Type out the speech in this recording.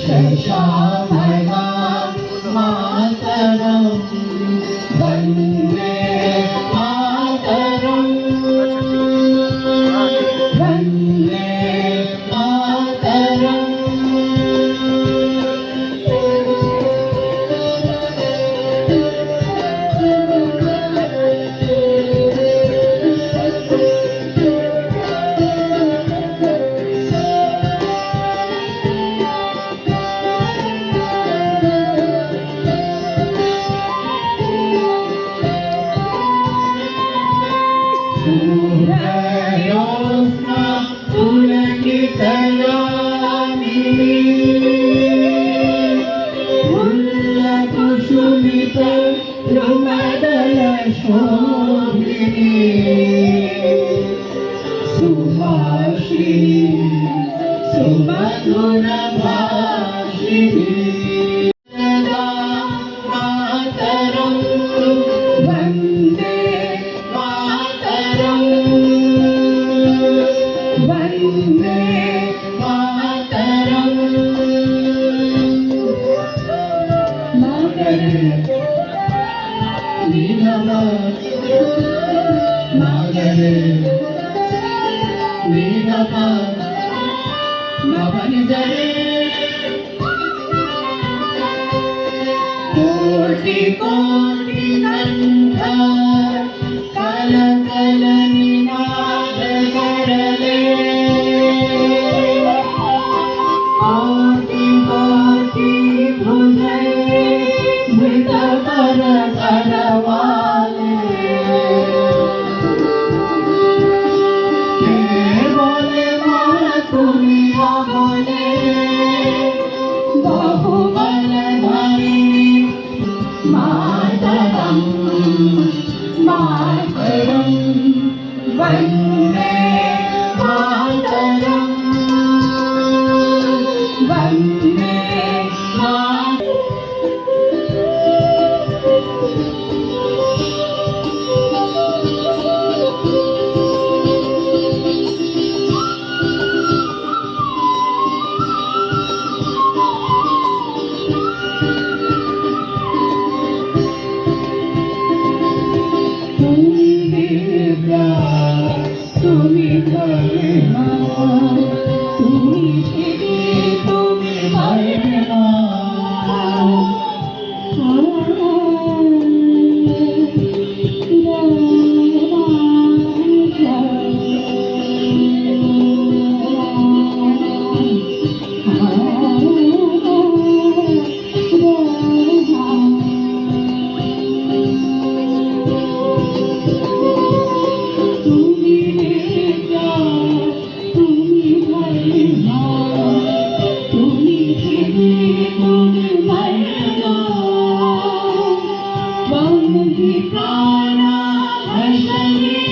श्यामला मातरम वन्दे मातरम वन्दे मातरम। सूर्योऽस्मा पुलकितयामिनी फुल्लकुसुमित द्रुमदलशोभिनी सुभाषिणी सुमधुरभाषिणी मातरं वन्दे मातरं वन्दे मातरं। मातरे नीलमा मातरे नीलमा नवनिजरे कोटि कोटि कंठ कल कल निनाद करले कोटि कोटि भुजे मृत कर करवाले के बोले माँ दुनिया बोले बहुबलधारिणी मातरं मातरं वन्दे मातरं वन्दे मातरं। তুমি ধরে না তুমি ফিরে তুমি বাইরে না प्राणा हर्षणी